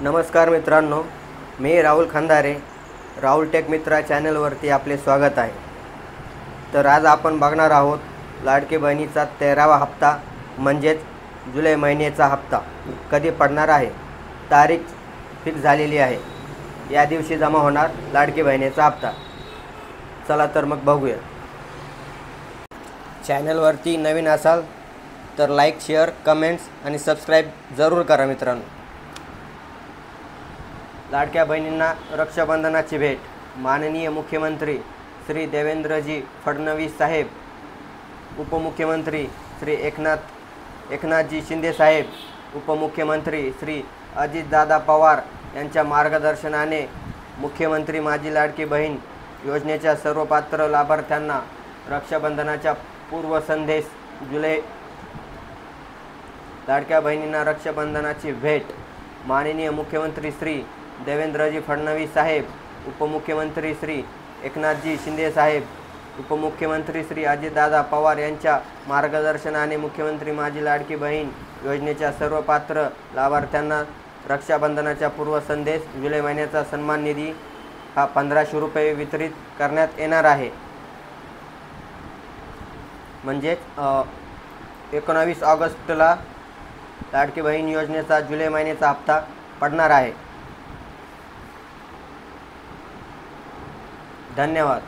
नमस्कार मित्रांनो, मी राहुल खंदारे. राहुल टेक मित्रा चॅनलवरती आपले स्वागत आहे. तर आज आपण बघणार आहोत लाडकी बहिणीचा 13वा हप्ता म्हणजेच जुलै महिन्याचा हप्ता कधी पडणार आहे. तारीख फिक्स झालेली आहे. या दिवशी जमा होणार लाडकी बहिणीचा हप्ता. चला तर मग बघूया. चॅनलवरती नवीन असाल तर लाईक, शेअर, कमेंट्स आणि सबस्क्राईब जरूर करा मित्रांनो. लाडक्या बहिणींना रक्षाबंधनाची भेट. माननीय मुख्यमंत्री श्री देवेंद्रजी फडणवीस साहेब, उपमुख्यमंत्री श्री एकनाथजी शिंदे साहेब, उपमुख्यमंत्री श्री अजितदादा पवार यांच्या मार्गदर्शनाने मुख्यमंत्री माझी लाडकी बहीण योजनेच्या सर्व पात्र लाभार्थ्यांना रक्षाबंधनाच्या पूर्वसंध्येस लाडक्या बहिणींना रक्षाबंधनाची भेट. माननीय मुख्यमंत्री श्री देवेंद्रजी फडणवीस साहेब, उपमुख्यमंत्री श्री एकनाथजी शिंदे साहेब, उपमुख्यमंत्री श्री अजितदादा पवार यांच्या मार्गदर्शनाने मुख्यमंत्री माझी लाडकी बहीण योजनेच्या सर्व पात्र लाभार्थ्यांना रक्षाबंधनाच्या पूर्वसंध्येस जुलै महिन्याचा सन्मान निधी हा 1500 रुपये वितरित करण्यात येणार आहे. म्हणजेच 19 ऑगस्टला लाडकी बहीण योजनेचा जुलै महिन्याचा हप्ता पडणार आहे. धन्यवाद.